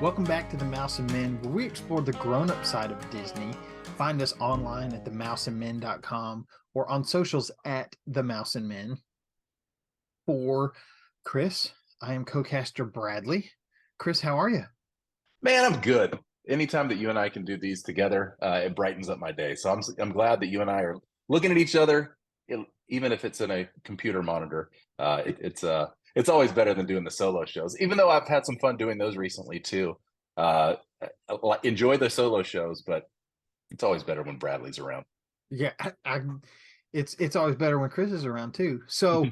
Welcome back to The Mouse and Men, where we explore the grown-up side of Disney. Find us online at themouseandmen.com or on socials at The Mouse and Men. For Chris, I am co-caster Bradley. Chris, how are you? Man, I'm good. Anytime that you and I can do these together, it brightens up my day. So I'm glad that you and I are looking at each other, even if it's in a computer monitor. It's always better than doing the solo shows. Even though I've had some fun doing those recently too. Enjoy the solo shows, but it's always better when Bradley's around. Yeah, it's always better when Chris is around too. So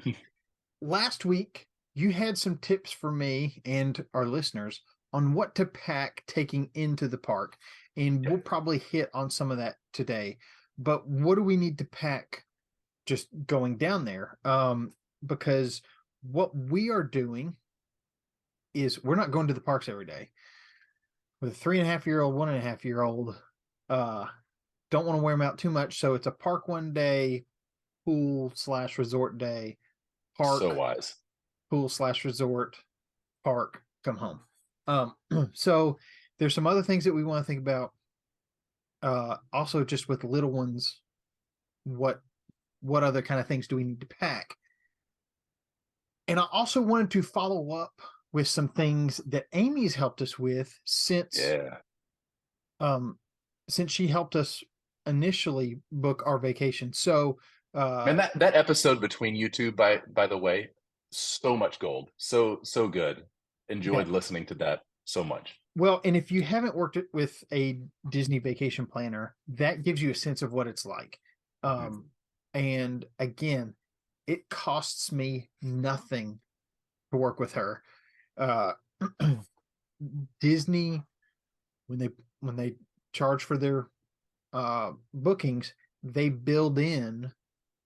last week you had some tips for me and our listeners on what to pack taking into the park, and we'll probably hit on some of that today. But what do we need to pack just going down there? Because what we are doing is we're not going to the parks every day. With a 3.5-year-old, 1.5-year-old, don't want to wear them out too much. So it's a park one day, pool/resort day, park, So wise. pool/resort, park, come home. So there's some other things that we want to think about. Also, just with little ones, what other kind of things do we need to pack? And I also wanted to follow up with some things that Amy's helped us with since she helped us initially book our vacation. So Man, that episode between you two, by the way, so much gold. So good. Enjoyed listening to that so much. Well, and if you haven't worked with a Disney vacation planner, that gives you a sense of what it's like. And again, it costs me nothing to work with her. Disney, when they charge for their bookings, they build in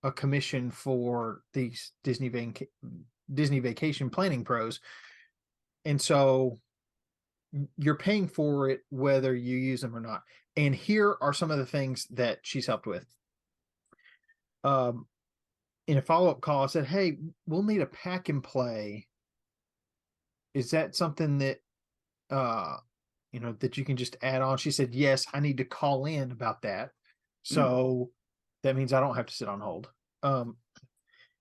a commission for these Disney vacation planning pros, and so you're paying for it whether you use them or not. And here are some of the things that she's helped with. In a follow-up call, I said, hey, we'll need a pack and play. Is that something that that you can just add on? She said, yes, I need to call in about that. So that means I don't have to sit on hold.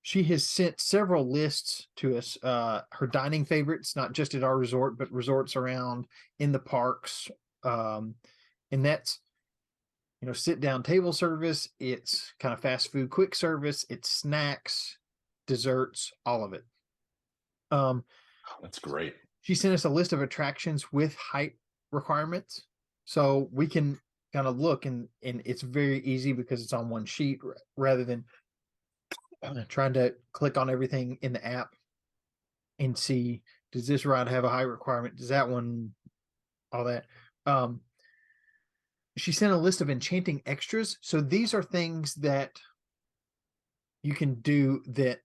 She has sent several lists to us, her dining favorites, not just at our resort, but resorts around in the parks. And that's, sit down table service. It's kind of fast food, quick service. It's snacks, desserts, all of it. That's great. She sent us a list of attractions with height requirements. So we can kind of look, and it's very easy because it's on one sheet rather than trying to click on everything in the app and see, does this ride have a height requirement? Does that one, all that. She sent a list of enchanting extras. So these are things that you can do that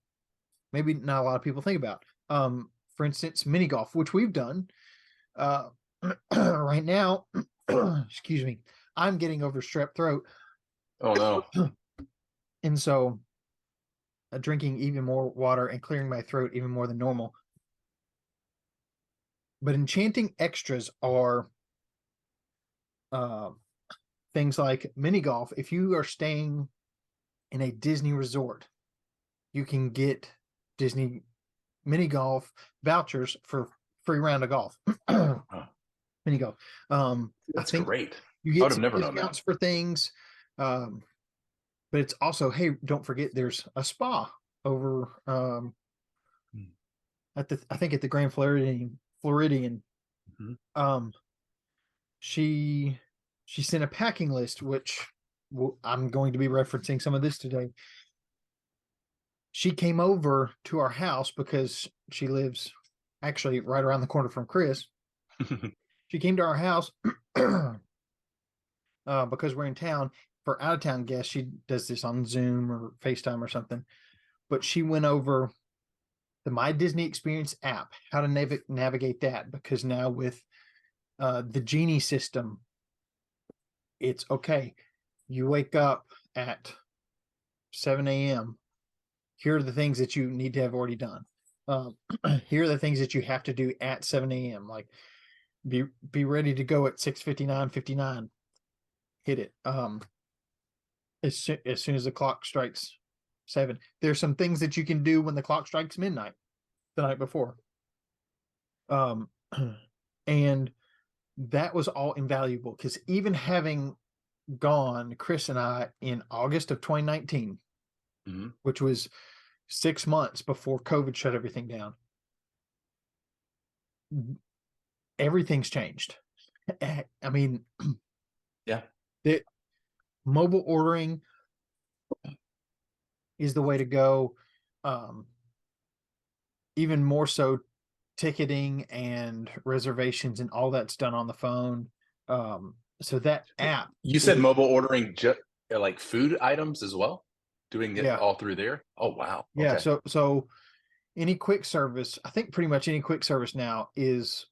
maybe not a lot of people think about. For instance, mini golf, which we've done. Right now, excuse me, I'm getting over strep throat. Oh no. And so drinking even more water and clearing my throat even more than normal. But enchanting extras are things like mini golf. If you are staying in a Disney resort, you can get Disney mini golf vouchers for free round of golf. Mini golf. That's great. You I get would have some never known discounts that. for things. But it's also, hey, don't forget there's a spa over at the Grand Floridian. She sent a packing list, which I'm going to be referencing some of this today. She came over to our house because she lives actually right around the corner from Chris. She came to our house because we're in town. For out of town guests, she does this on Zoom or FaceTime or something. But she went over the My Disney Experience app, how to navigate that, because now with the Genie system, it's okay. You wake up at 7 a.m. Here are the things that you need to have already done. Here are the things that you have to do at 7 a.m. Like be ready to go at 6:59. Hit it. As soon as the clock strikes 7. There's some things that you can do when the clock strikes midnight the night before. And that was all invaluable because even having gone, Chris and I, in August of 2019, which was 6 months before COVID shut everything down, everything's changed. I mean, yeah, the mobile ordering is the way to go. Even more so, ticketing and reservations and all that's done on the phone. So that app. You said mobile ordering like food items as well, doing it all through there. Oh wow. Yeah. Okay. So any quick service, I think pretty much any quick service now is,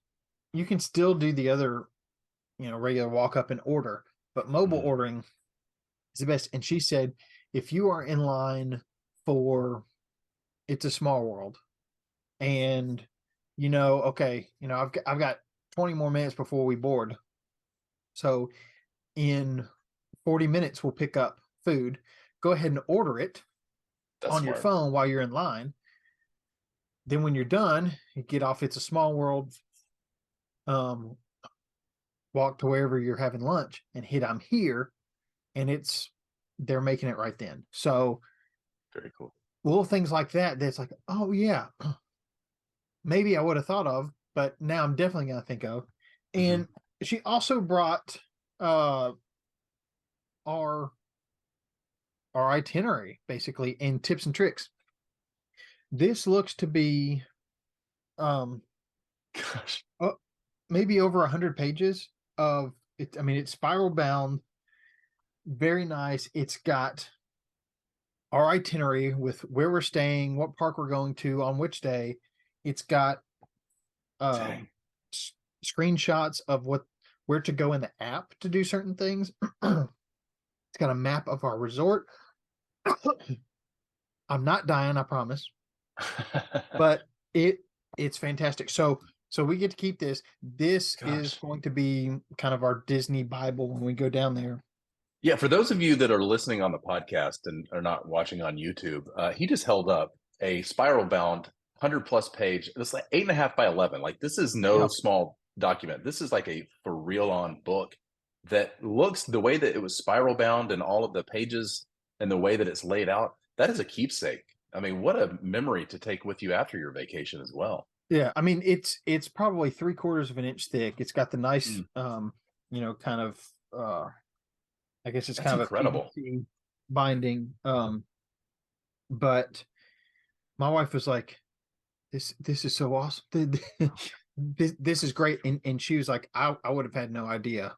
you can still do the other, regular walk up and order, but mobile ordering is the best. And she said, if you are in line for It's a Small World, and okay, I've got 20 more minutes before we board, so in 40 minutes we'll pick up food. Go ahead and order it on your phone while you're in line. Then when you're done, you get off It's a Small World, walk to wherever you're having lunch and hit I'm here, and they're making it right then. So very cool. Little things like that, that's like, oh yeah, maybe I would have thought of, but now I'm definitely going to think of. And she also brought our itinerary, basically, and tips and tricks. This looks to be maybe over 100 pages of it. I mean, it's spiral bound, very nice. It's got our itinerary with where we're staying, what park we're going to on which day. It's got screenshots of where to go in the app to do certain things. It's got a map of our resort. I'm not dying, I promise. But it's fantastic. So we get to keep this. This is going to be kind of our Disney Bible when we go down there. Yeah, for those of you that are listening on the podcast and are not watching on YouTube, he just held up a spiral bound 100+ page. It's like 8.5 by 11. Like, this is no small document. This is like a for real on book that looks, the way that it was spiral bound and all of the pages and the way that it's laid out, that is a keepsake. I mean, what a memory to take with you after your vacation as well. Yeah, I mean, it's probably 3/4 of an inch thick. It's got the nice, kind of, I guess it's kind of incredible. a PVC binding. But my wife was like, "This is so awesome. This is great." And she was like, "I would have had no idea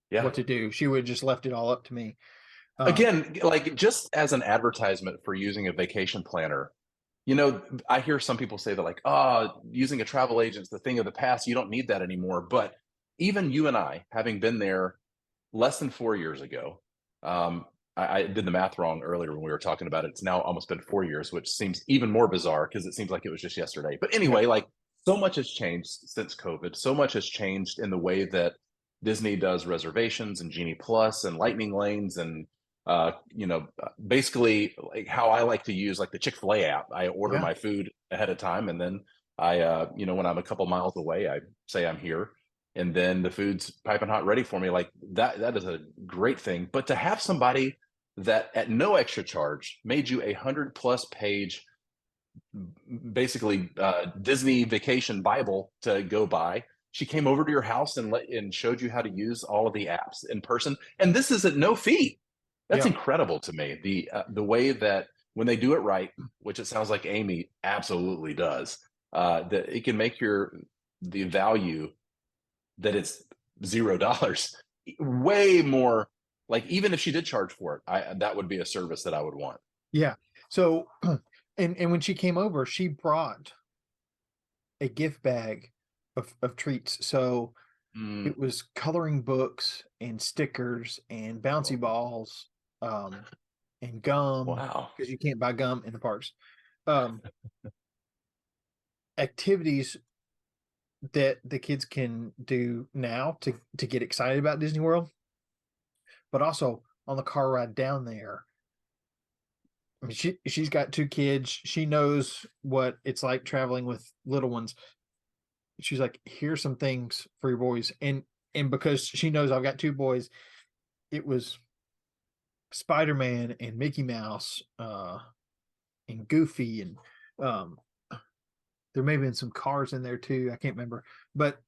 what to do. She would have just left it all up to me." Again, like, just as an advertisement for using a vacation planner, I hear some people say that, like, using a travel agent's the thing of the past. You don't need that anymore. But even you and I, having been there less than 4 years ago, I did the math wrong earlier when we were talking about it. It's now almost been 4 years, which seems even more bizarre because it seems like it was just yesterday. But anyway, like, so much has changed since COVID. So much has changed in the way that Disney does reservations and Genie Plus and Lightning Lanes and basically, like, how I like to use, like, the Chick-fil-A app. I order my food ahead of time, and then I when I'm a couple miles away, I say I'm here, and then the food's piping hot ready for me. Like, that is a great thing. But to have somebody that at no extra charge made you 100+ page, basically, Disney vacation Bible to go by. She came over to your house and showed you how to use all of the apps in person, and this is at no fee. That's incredible to me. The way that when they do it right, which it sounds like Amy absolutely does, that it can make the value that it's $0 way more. Like, even if she did charge for it, that would be a service that I would want. Yeah. So, and when she came over, she brought a gift bag of treats. So it was coloring books and stickers and bouncy balls, and gum. Wow. Because you can't buy gum in the parks. Activities that the kids can do now to get excited about Disney World, but also on the car ride down there. I mean, she's got 2 kids. She knows what it's like traveling with little ones. She's like, here's some things for your boys. And because she knows I've got 2 boys, it was Spider-Man and Mickey Mouse, and Goofy, and um there may have been some cars in there too. I can't remember, but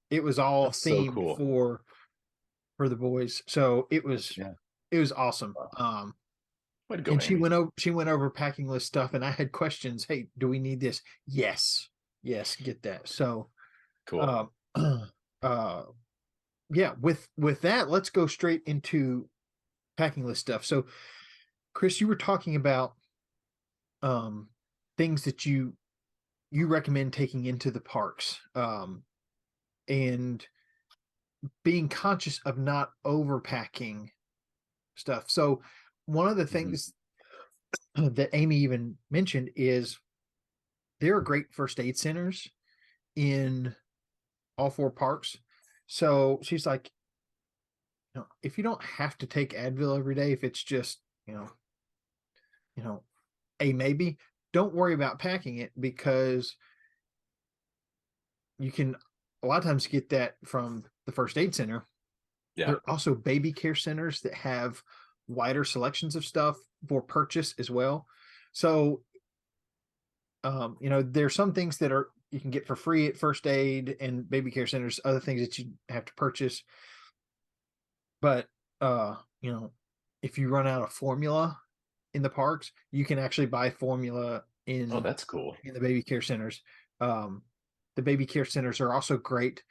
it was all That's so themed cool. for the boys. So Yeah. it was awesome. Way to go, And Amy. she went over packing list stuff, and I had questions. Hey, do we need this? Yes, yes, get that. So, Cool. um, yeah. With that, let's go straight into packing list stuff. So, Chris, you were talking about um things that you recommend taking into the parks, and being conscious of not overpacking stuff. So, one of the Mhm. things that Amy even mentioned is there are great first aid centers in all 4 parks. So she's like, if you don't have to take Advil every day, if it's just, you know, a maybe, don't worry about packing it, because you can a lot of times get that from the first aid center. Yeah. There are also baby care centers that have wider selections of stuff for purchase as well. So, there's some things that are you can get for free at first aid and baby care centers, other things that you have to purchase. But uh, you know, if you run out of formula in the parks, you can actually buy formula Oh, that's cool. in the baby care centers. Um, the baby care centers are also great,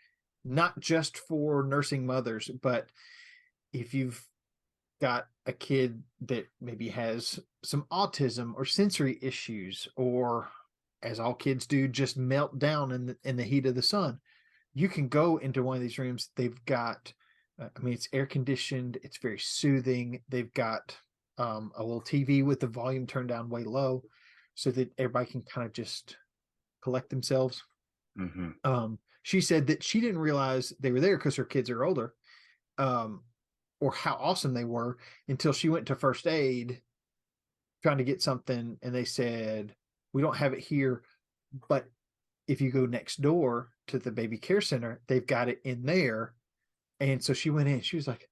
not just for nursing mothers, but if you've got a kid that maybe has some autism or sensory issues, or as all kids do, just melt down in the heat of the sun, you can go into one of these rooms. They've got, I mean, it's air conditioned, it's very soothing. They've got a little TV with the volume turned down way low so that everybody can kind of just collect themselves. Hmm. She said that she didn't realize they were there because her kids are older, um, or how awesome they were, until she went to first aid trying to get something, and they said, we don't have it here, but if you go next door to the baby care center, they've got it in there. And so she went in, she was like,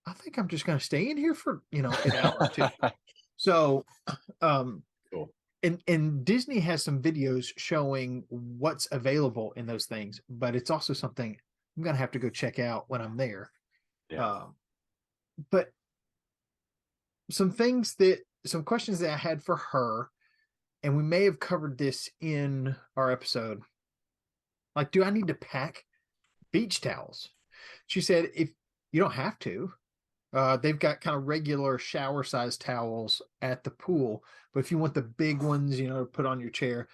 I think I'm just going to stay in here for, an hour or two. So, um, Cool. and Disney has some videos showing what's available in those things, but it's also something I'm going to have to go check out when I'm there. Yeah. Um, but some questions that I had for her, and we may have covered this in our episode. Like, do I need to pack beach towels? She said, if you don't have to, they've got kind of regular shower size towels at the pool. But if you want the big ones, to put on your chair,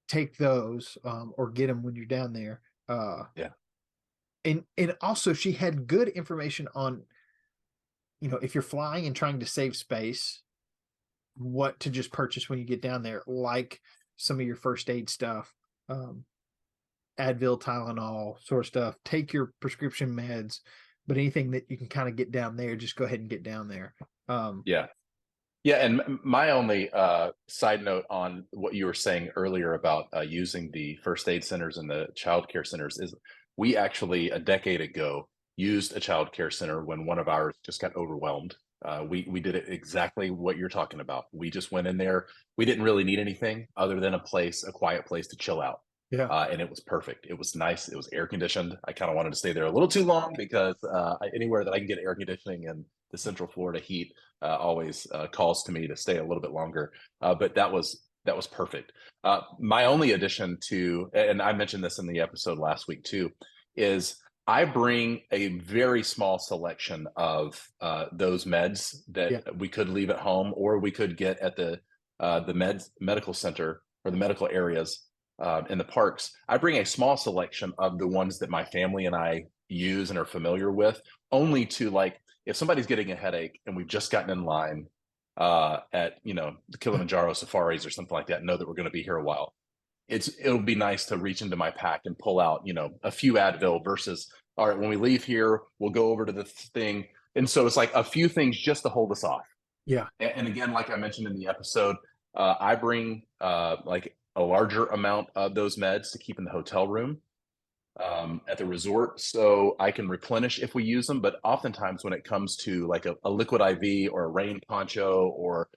take those, or get them when you're down there. Yeah. And also she had good information on, if you're flying and trying to save space, what to just purchase when you get down there, like some of your first aid stuff, um, Advil, Tylenol, sort of stuff. Take your prescription meds, but anything that you can kind of get down there, just go ahead and get down there. Yeah. Yeah, and my only side note on what you were saying earlier about using the first aid centers and the child care centers is we actually a decade ago used a child care center when one of ours just got overwhelmed. We did it exactly what you're talking about. We just went in there. We didn't really need anything other than a quiet place to chill out. Yeah. And it was perfect. It was nice. It was air conditioned. I kind of wanted to stay there a little too long because anywhere that I can get air conditioning in the Central Florida heat always calls to me to stay a little bit longer. But that was perfect. My only addition to, and I mentioned this in the episode last week too, is I bring a very small selection of those meds that Yeah. we could leave at home or we could get at the medical center or the medical areas in the parks. I bring a small selection of the ones that my family and I use and are familiar with, only to like if somebody's getting a headache and we've just gotten in line at the Kilimanjaro safaris or something like that, know that we're going to be here a while. it'll be nice to reach into my pack and pull out, a few Advil versus, all right, when we leave here, we'll go over to this thing. And so it's like a few things just to hold us off. Yeah. And again, like I mentioned in the episode, I bring like a larger amount of those meds to keep in the hotel room at the resort, so I can replenish if we use them. But oftentimes when it comes to like a liquid IV or a rain poncho or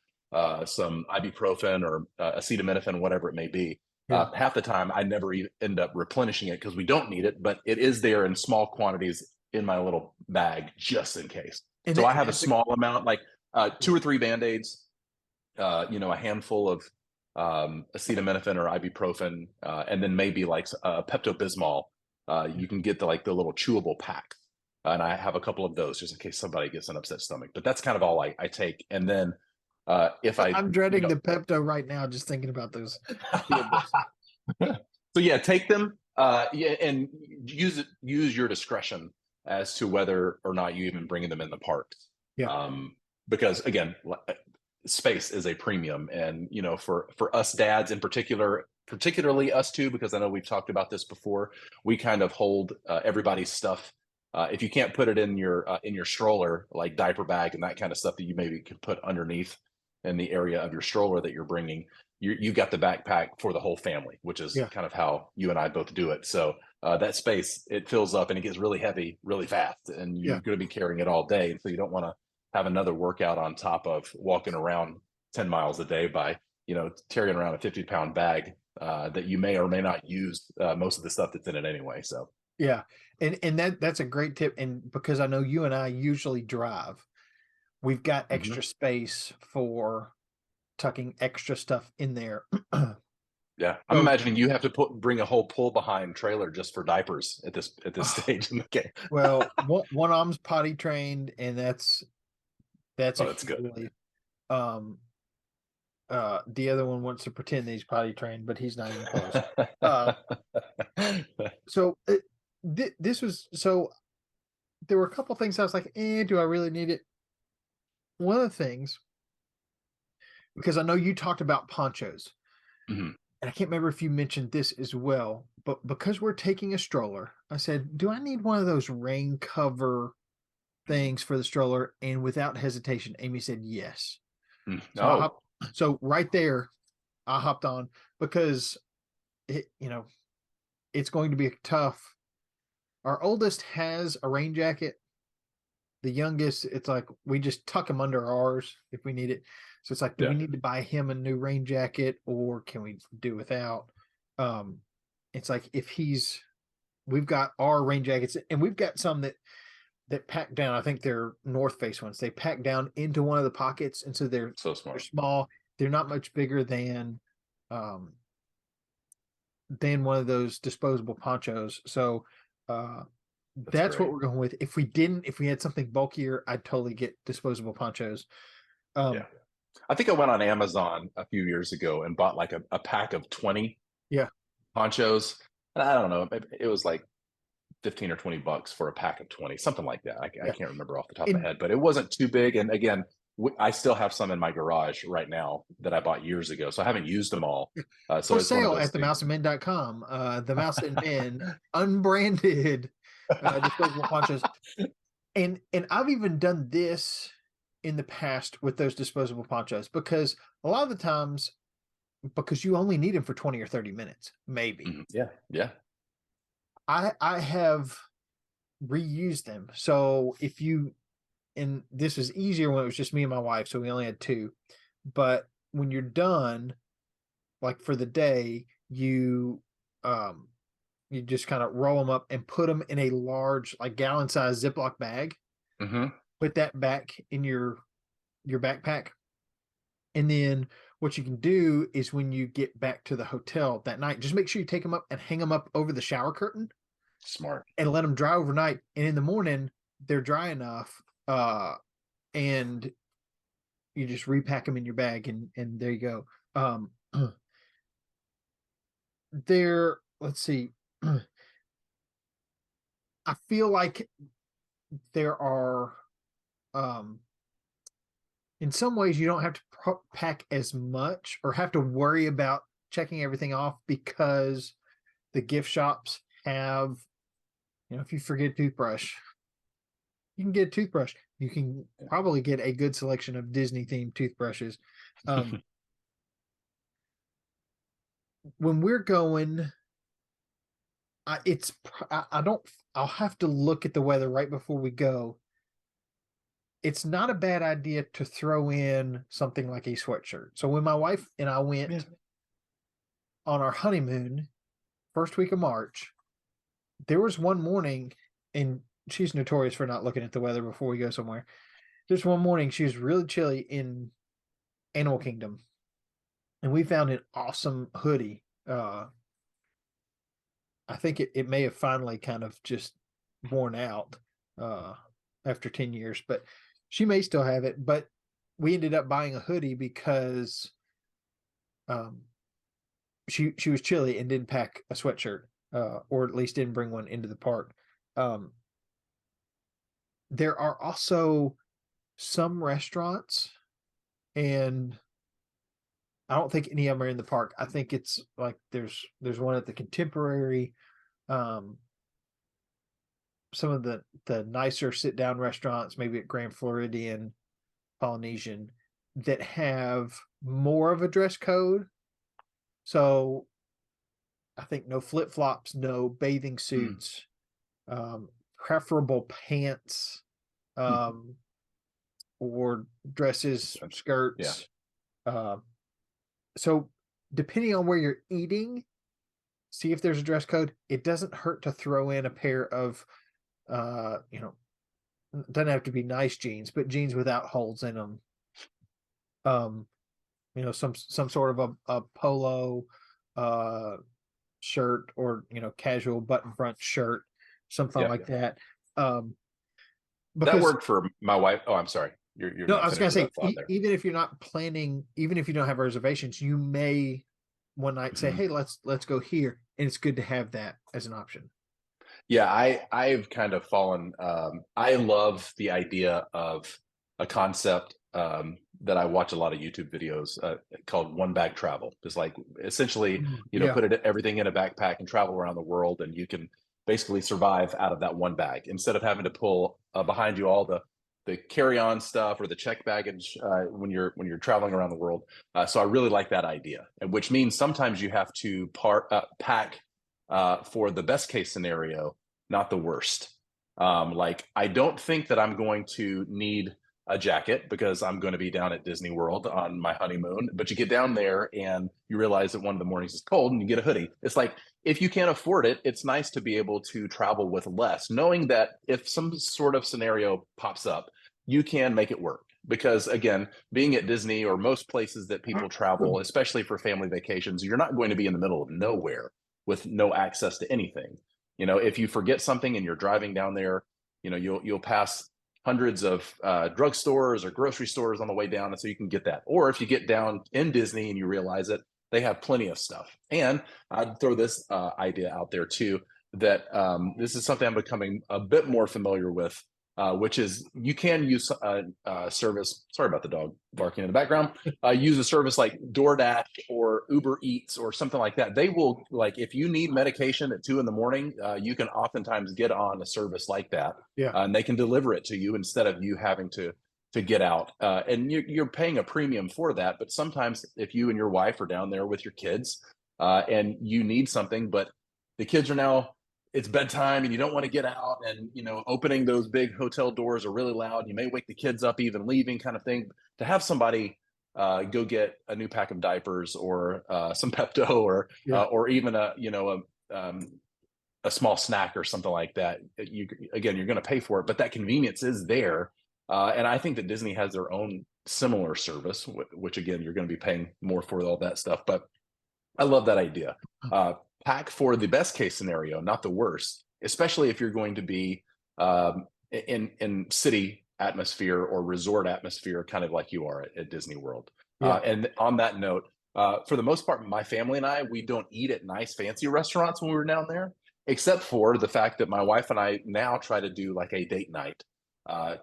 some ibuprofen or acetaminophen, whatever it may be, Yeah. half the time I never end up replenishing it because we don't need it, but it is there in small quantities in my little bag just in case. And So I that, have a that's small amount, like 2 or 3 Band-Aids, a handful of acetaminophen or ibuprofen, and then maybe like Pepto-Bismol. You can get the little chewable pack, and I have a couple of those just in case somebody gets an upset stomach. But that's kind of all I take. And then if I, I'm dreading the Pepto right now, just thinking about those. so yeah, take them. Yeah, and use your discretion as to whether or not you even bring them in the parks. Yeah. Because again, space is a premium, and for us dads in particularly us two, because I know we've talked about this before, we kind of hold everybody's stuff. If you can't put it in your stroller, like diaper bag and that kind of stuff that you maybe could put underneath in the area of your stroller that you're bringing, you've got the backpack for the whole family, which is kind of how you and I both do it. So that space, it fills up and it gets really heavy really fast, and you're going to be carrying it all day, so you don't want to have another workout on top of walking around 10 miles a day by carrying around a 50-pound bag that you may or may not use most of the stuff that's in it anyway. So yeah, and that's a great tip. And because I know you and I usually drive, we've got extra space for tucking extra stuff in there. yeah, I'm imagining you have to bring a whole pull behind trailer just for diapers at this stage in the game. Well, one arm's potty trained, and that's that's good. relief. The other one wants to pretend that he's potty trained, but he's not even close. So this was, so there were a couple things I was like, do I really need it? One of the things, because I know you talked about ponchos, Mhm. and I can't remember if you mentioned this as well, but because we're taking a stroller, I said, do I need one of those rain cover things for the stroller? And without hesitation, Amy said yes. No. So right there, I hopped on, because it's going to be tough. Our oldest has a rain jacket. The youngest, it's like we just tuck him under ours if we need it. So it's like, do we need to buy him a new rain jacket, or can we do without? It's like, we've got our rain jackets, and we've got some that pack down. I think they're North Face ones. They pack down into one of the pockets, and so they're so smart. They're small. They're not much bigger than one of those disposable ponchos. So that's what we're going with. If we had something bulkier, I'd totally get disposable ponchos. Yeah. I think I went on Amazon a few years ago and bought like a pack of 20 ponchos. And I don't know, it was like 15 or 20 bucks for a pack of 20, something like that. I can't remember off the top of my head, but it wasn't too big. And again, I still have some in my garage right now that I bought years ago, so I haven't used them all. So for sale at themouseandmen.com. The Mouse and Men unbranded disposable ponchos. And I've even done this in the past with those disposable ponchos, because a lot of the times, because you only need them for 20 or 30 minutes, maybe. Yeah. I have reused them. So and this was easier when it was just me and my wife, so we only had 2. But when you're done, like for the day, you just kind of roll them up and put them in a large, like gallon-sized Ziploc bag. Put that back in your backpack, and then what you can do is, when you get back to the hotel that night, just make sure you take them up and hang them up over the shower curtain. Smart. And let them dry overnight, and in the morning they're dry enough, and you just repack them in your bag, and there you go. Let's see. I feel like there are, in some ways, you don't have to pack as much or have to worry about checking everything off because the gift shops have, if you forget a toothbrush, you can get a toothbrush. You can probably get a good selection of Disney themed toothbrushes. When we're going, I'll have to look at the weather right before we go. It's not a bad idea to throw in something like a sweatshirt. So when my wife and I went on our honeymoon, first week of March, there was one morning, and she's notorious for not looking at the weather before we go somewhere. There's one morning she was really chilly in Animal Kingdom, and we found an awesome hoodie. I think it may have finally kind of just worn out after 10 years, but she may still have it. But we ended up buying a hoodie because she was chilly and didn't pack a sweatshirt, or at least didn't bring one into the park. There are also some restaurants, and I don't think any of them are in the park. I think it's like there's one at the Contemporary, some of the nicer sit down restaurants, maybe at Grand Floridian, Polynesian, that have more of a dress code. So I think no flip flops, no bathing suits, preferable pants, or dresses, skirts. So depending on where you're eating, see if there's a dress code. It doesn't hurt to throw in a pair of, doesn't have to be nice jeans, but jeans without holes in them. Some sort of a polo shirt, or casual button front shirt, something like that. That worked for my wife. Oh, I'm sorry. You're no, not I was gonna say, even if you're not planning, even if you don't have reservations, you may one night say, hey, let's go here, and it's good to have that as an option. Yeah, I've kind of fallen. I love the idea of a concept that I watch a lot of YouTube videos called one bag travel. It's like essentially, put everything in a backpack and travel around the world, and you can basically survive out of that one bag instead of having to pull behind you all the carry-on stuff or the check baggage when you're traveling around the world. So I really like that idea, and which means sometimes you have to pack for the best case scenario, not the worst. Like I don't think that I'm going to need a jacket because I'm going to be down at Disney World on my honeymoon. But you get down there and you realize that one of the mornings is cold and you get a hoodie. It's like, if you can't afford it, it's nice to be able to travel with less, knowing that if some sort of scenario pops up, you can make it work. Because again, being at Disney or most places that people travel, especially for family vacations, you're not going to be in the middle of nowhere with no access to anything. If you forget something and you're driving down there, you'll pass hundreds of drugstores or grocery stores on the way down, and so you can get that. Or if you get down in Disney and you realize it, they have plenty of stuff. And I'd throw this idea out there too, that this is something I'm becoming a bit more familiar with, which is you can use a service. Sorry about the dog barking in the background. Use a service like DoorDash or Uber Eats or something like that. They will, like, if you need medication at 2 a.m, you can oftentimes get on a service like that. And they can deliver it to you instead of you having to get out. And you're paying a premium for that. But sometimes if you and your wife are down there with your kids and you need something, but the kids are now, it's bedtime and you don't want to get out, and opening those big hotel doors are really loud, you may wake the kids up even leaving, kind of thing. To have somebody go get a new pack of diapers or some Pepto or even a small snack or something like that, you're going to pay for it, but that convenience is there. And I think that Disney has their own similar service, which again, you're going to be paying more for all that stuff. But I love that idea. Pack for the best case scenario, not the worst, especially if you're going to be in city atmosphere or resort atmosphere, kind of like you are at Disney World. And on that note, for the most part, my family and I, we don't eat at nice fancy restaurants when we were down there, except for the fact that my wife and I now try to do like a date night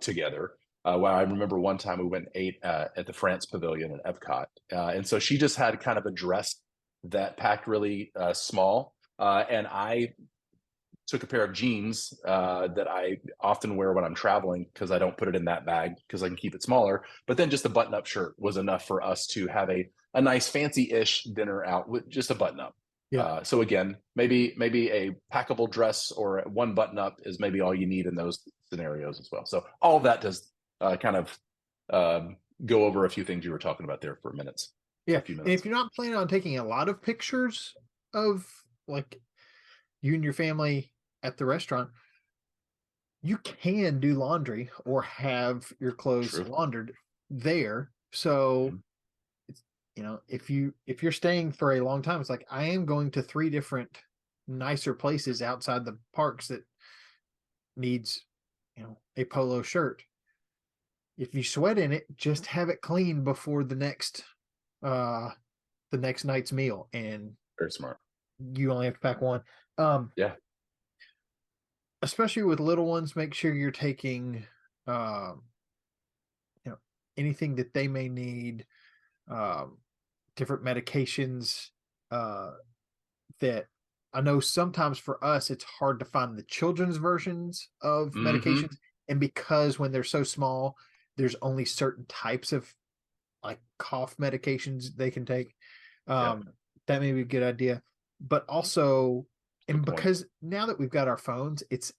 together. Well, I remember one time we went and ate at the France Pavilion in Epcot. And so she just had kind of a dress that packed really small, and I took a pair of jeans that I often wear when I'm traveling because I don't put it in that bag because I can keep it smaller. But then just a button up shirt was enough for us to have a nice fancy ish dinner out with just a button up. Yeah. So again, maybe a packable dress or one button up is maybe all you need in those scenarios as well. So all of that does kind of go over a few things you were talking about there for minutes, Yeah. a few And if minutes. you're not planning on taking a lot of pictures of like you and your family at the restaurant, you can do laundry or have your clothes True. laundered there. So Mhm. it's, if you're staying for a long time, it's like I am going to three different nicer places outside the parks that needs, a polo shirt. If you sweat in it, just have it clean before uh the next night's meal, and Very smart. you only have to pack one. Um, Yeah. Especially with little ones, make sure you're taking um, you know, anything that they may need, um, different medications, uh, that I know sometimes for us it's hard to find the children's versions of Hmm. medications, and because when they're so small, there's only certain types of like cough medications they can take. Yeah. Um, that may be a good idea. But also, Good and point. because now that we've got our phones, it's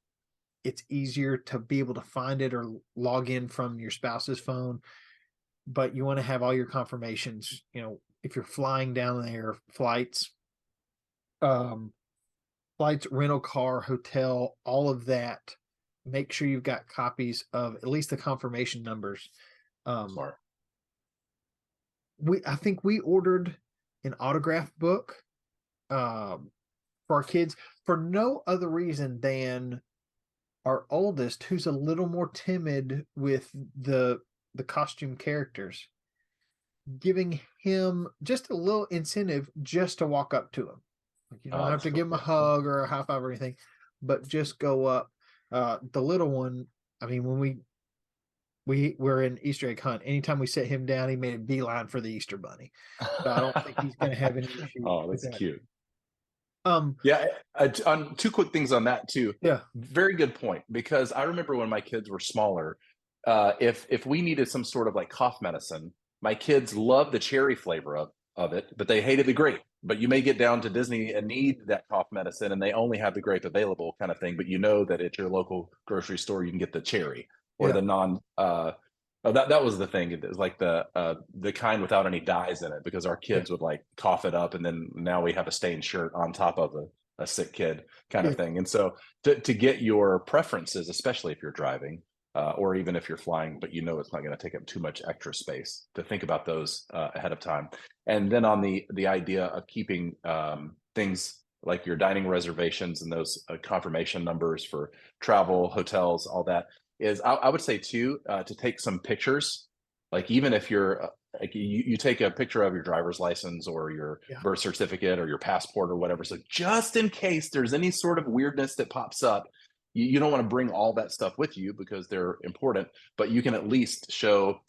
easier to be able to find it or log in from your spouse's phone. But you want to have all your confirmations, if you're flying down there, um, flights, rental car, hotel, all of that. Make sure you've got copies of at least the confirmation numbers. Um, Smart. I think we ordered an autograph book, um, for our kids for no other reason than our oldest, who's a little more timid with the costume characters, giving him just a little incentive just to walk up to him. Like you don't have That's to cool. give him a Yeah. hug or a high five or anything, but just go up. The little one, I mean, when we were in Easter egg hunt, anytime we set him down, he made a beeline for the Easter bunny. So I don't think he's going to have any issue Oh, with that's that. cute. Um, Yeah, on two quick things on that too. yeah, Very good point because I remember when my kids were smaller, if we needed some sort of like cough medicine, my kids loved the cherry flavor of it, but they hated the grape. But you may get down to Disney and need that cough medicine, and they only have the grape available, kind of thing. But you know that at your local grocery store you can get the cherry or yeah, the non. Oh, that was the thing. It was like the kind without any dyes in it because our yeah, kids would like cough it up, and then now we have a stained shirt on top of a sick kid kind yeah, of thing. And so to get your preferences, especially if you're driving or even if you're flying, but you know it's not going to take up too much extra space, to think about those ahead of time. And then on the idea of keeping things like your dining reservations and those confirmation numbers for travel, hotels, all that is I would say too to take some pictures. Like even if you're like you take a picture of your driver's license or your yeah, birth certificate or your passport or whatever. So just in case there's any sort of weirdness that pops up, you don't want to bring all that stuff with you because they're important, but you can at least show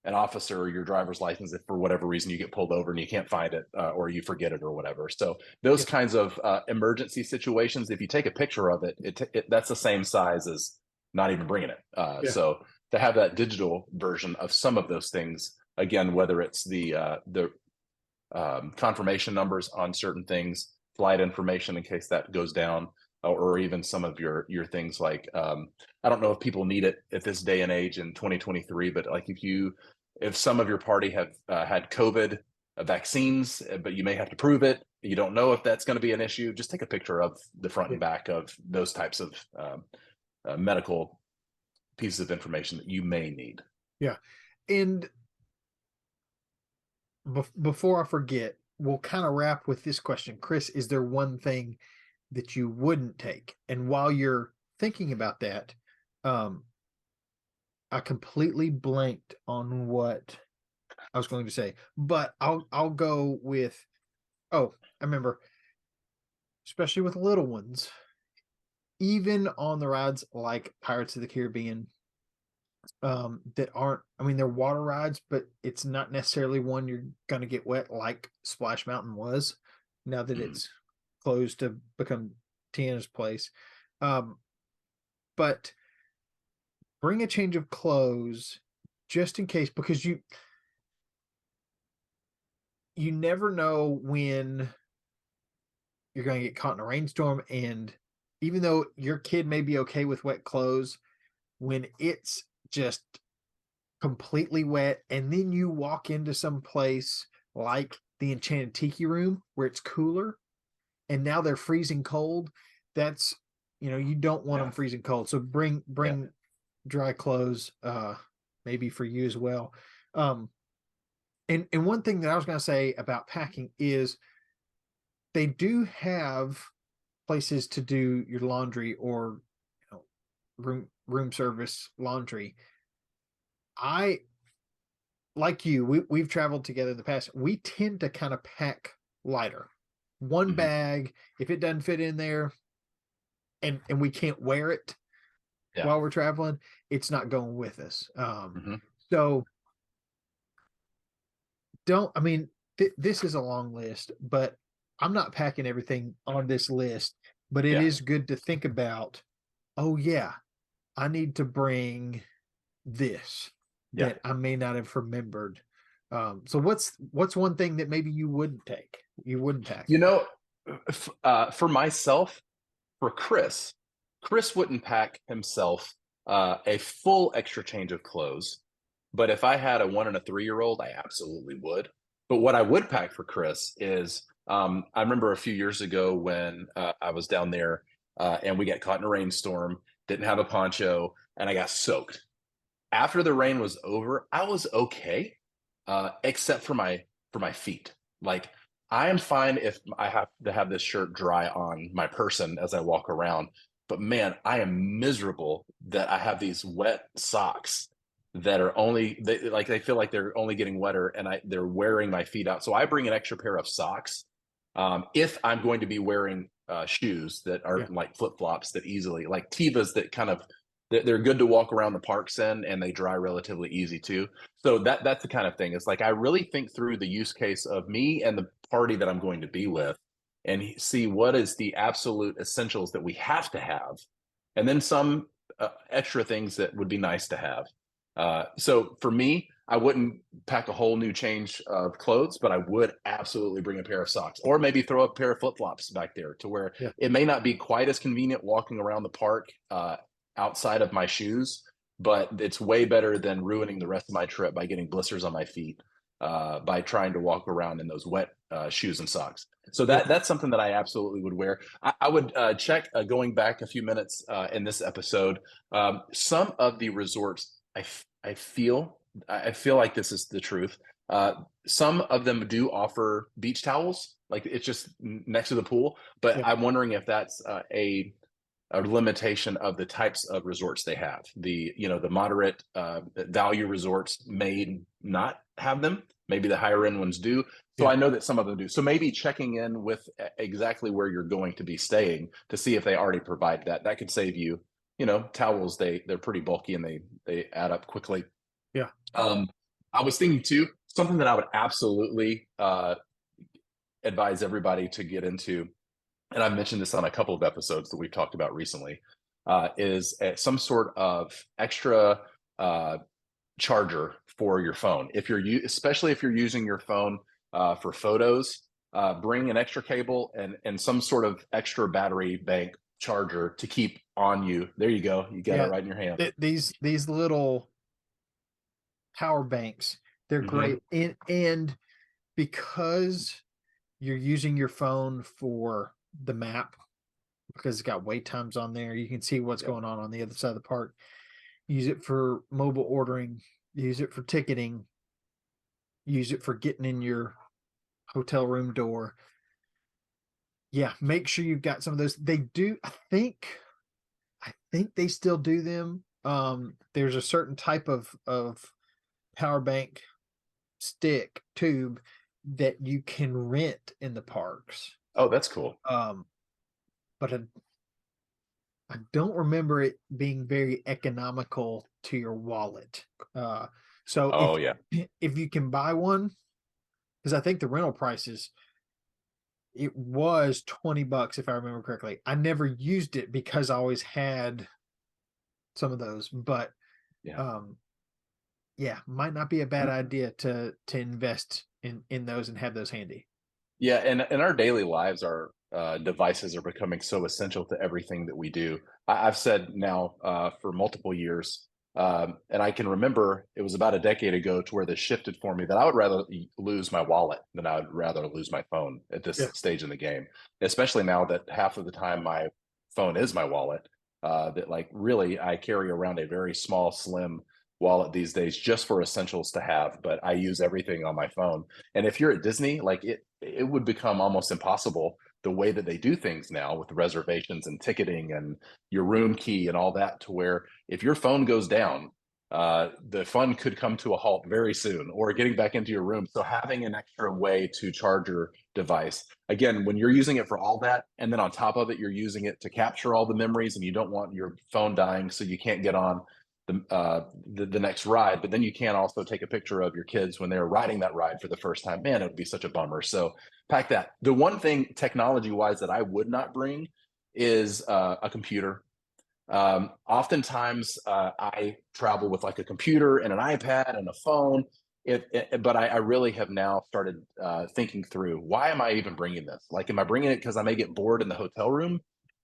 an officer your driver's license if for whatever reason you get pulled over and you can't find it or you forget it or whatever. So those yeah, kinds of emergency situations, if you take a picture of it, that's the same size as not even bringing it. yeah, So to have that digital version of some of those things, again, whether it's the confirmation numbers on certain things, flight information in case that goes down, or even some of your things like I don't know if people need it at this day and age in 2023, but like if some of your party have had COVID vaccines, but you may have to prove it, you don't know if that's going to be an issue. Just take a picture of the front yeah, and back of those types of medical pieces of information that you may need. yeah. And before I forget, we'll kind of wrap with this question. Chris, is there one thing that you wouldn't take? And while you're thinking about that, um, I completely blanked on what I was going to say, but I'll go with, oh, I remember, especially with little ones, even on the rides like Pirates of the Caribbean, that aren't, I mean, they're water rides, but it's not necessarily one you're gonna get wet like Splash Mountain was. now that Mhm. it's closed to become Tiana's place. But bring a change of clothes just in case, because you never know when you're going to get caught in a rainstorm. And even though your kid may be okay with wet clothes, when it's just completely wet, and then you walk into some place like the Enchanted Tiki Room where it's cooler, and now they're freezing cold, that's, you don't want them Yeah. freezing cold. So bring Yeah. dry clothes, maybe for you as well. Um, and one thing that I was going to say about packing is they do have places to do your laundry, or room service laundry. I Like you, we've traveled together in the past. We tend to kind of pack lighter. One Mhm. bag, if it doesn't fit in there, and we can't wear it Yeah. while we're traveling, it's not going with us. Mhm. So don't I mean this is a long list, but I'm not packing everything on this list. But it Yeah. is good to think about. Oh yeah, I need to bring this Yeah. that I may not have remembered. So what's one thing that maybe you wouldn't pack? You know, for myself, for Chris wouldn't pack himself a full extra change of clothes. But if I had a 1 and a 3-year-old, I absolutely would. But what I would pack for Chris is I remember a few years ago when I was down there and we got caught in a rainstorm, didn't have a poncho, and I got soaked. After the rain was over, I was okay, except for my feet. Like I am fine if I have to have this shirt dry on my person as I walk around. But man, I am miserable that I have these wet socks that are they feel like they're only getting wetter, and they're wearing my feet out. So I bring an extra pair of socks if I'm going to be wearing shoes that Yeah, aren't like flip flops that easily like Tevas that kind of they're good to walk around the parks in, and they dry relatively easy too. So that's the kind of thing. It's like I really think through the use case of me and the party that I'm going to be with, and see what is the absolute essentials that we have to have, and then some extra things that would be nice to have. So for me, I wouldn't pack a whole new change of clothes, but I would absolutely bring a pair of socks, or maybe throw a pair of flip flops back there to where yeah, it may not be quite as convenient walking around the park outside of my shoes, but it's way better than ruining the rest of my trip by getting blisters on my feet by trying to walk around in those wet shoes and socks. So yeah, that's something that I absolutely would wear. I would check going back a few minutes in this episode. Some of the resorts, I feel I feel like this is the truth. Some of them do offer beach towels, like it's just next to the pool. But yeah, I'm wondering if that's a limitation of the types of resorts they have. The moderate value resorts may not have them. Maybe the higher end ones do. So yeah, I know that some of them do. So maybe checking in with exactly where you're going to be staying to see if they already provide that. That could save you. Towels they're pretty bulky and they add up quickly. yeah, Um, I was thinking too, something that I would absolutely advise everybody to get into, and I've mentioned this on a couple of episodes that we've talked about recently, is some sort of extra uh, charger for your phone. Especially if you're using your phone for photos, bring an extra cable and some sort of extra battery bank charger to keep on you. There you go. You got it yeah. right in your hand. These little power banks, they're Hmm. great. And because you're using your phone for the map, because it's got wait times on there, you can see what's Yeah. going on the other side of the park. Use it for mobile ordering, use it for ticketing, use it for getting in your hotel room door. Yeah, make sure you've got some of those. They do, I think they still do them. There's a certain type of power bank stick tube that you can rent in the parks. Oh, that's cool. Um, but I don't remember it being very economical to your wallet. So Oh yeah. if you can buy one, because I think the rental prices It was $20 if I remember correctly. I never used it because I always had some of those, but Yeah. um yeah, might not be a bad idea to invest in those and have those handy. Yeah, and in our daily lives, our devices are becoming so essential to everything that we do. I've said now for multiple years, and I can remember it was about a decade ago to where this shifted for me that I would rather lose my wallet than I would rather lose my phone at this Yeah. stage in the game. Especially now that half of the time my phone is my wallet. That like really I carry around a very small, slim wallet these days just for essentials to have, but I use everything on my phone. And if you're at Disney, like it would become almost impossible the way that they do things now with reservations and ticketing and your room key and all that, to where if your phone goes down, the fun could come to a halt very soon, or getting back into your room. So having an extra way to charge your device, again, when you're using it for all that, and then on top of it, you're using it to capture all the memories, and you don't want your phone dying, so you can't get on the next ride, but then you can't also take a picture of your kids when they're riding that ride for the first time. Man, it would be such a bummer. So pack that. The one thing technology wise that I would not bring is a computer. Oftentimes I travel with like a computer and an iPad and a phone. But I really have now started thinking through, why am I even bringing this? Like, am I bringing it because I may get bored in the hotel room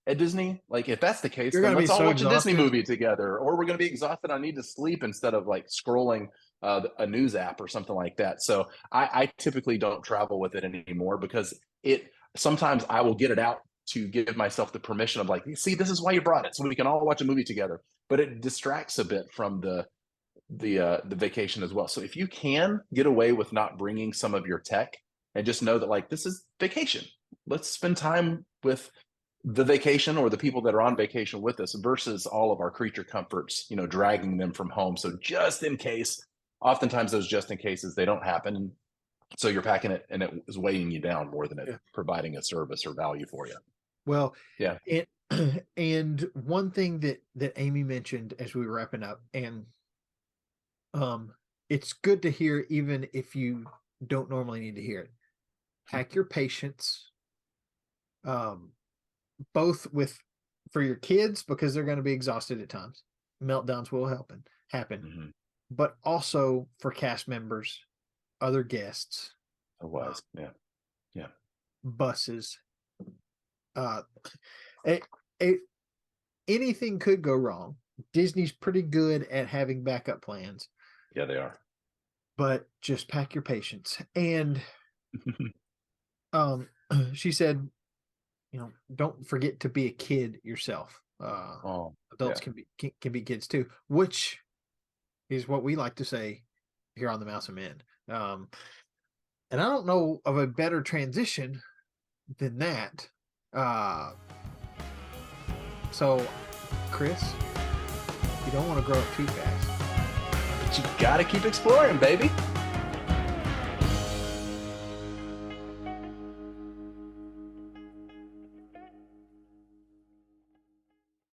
at Disney? Like, if that's the case, You're then gonna be let's all so watch a Disney exhausted. movie together, or we're going to be exhausted. I need to sleep instead of like scrolling a news app or something like that. So I typically don't travel with it anymore, because it sometimes I will get it out to give myself the permission of like, see, this is why you brought it, so we can all watch a movie together. But it distracts a bit from the vacation as well. So if you can get away with not bringing some of your tech, and just know that like, this is vacation, let's spend time with the vacation or the people that are on vacation with us, versus all of our creature comforts, dragging them from home. So just in case, oftentimes those just in cases, they don't happen. So you're packing it and it is weighing you down more than it Yeah. providing a service or value for you. Well, Yeah. it and one thing that Amy mentioned as we were wrapping up, and it's good to hear even if you don't normally need to hear it. Hack your patience, um, both with for your kids, because they're going to be exhausted at times. Meltdowns will happen, Mm-hmm. but also for cast members, other guests, It was. Yeah. Yeah. buses. Uh, a, anything could go wrong. Disney's pretty good at having backup plans. Yeah, they are. But just pack your patience. And she said, don't forget to be a kid yourself. Oh, Adults yeah. can be kids too, which is what we like to say here on the Mouse and Men. And I don't know of a better transition than that. Uh, so, Chris, you don't want to grow up too fast. But you got to keep exploring, baby.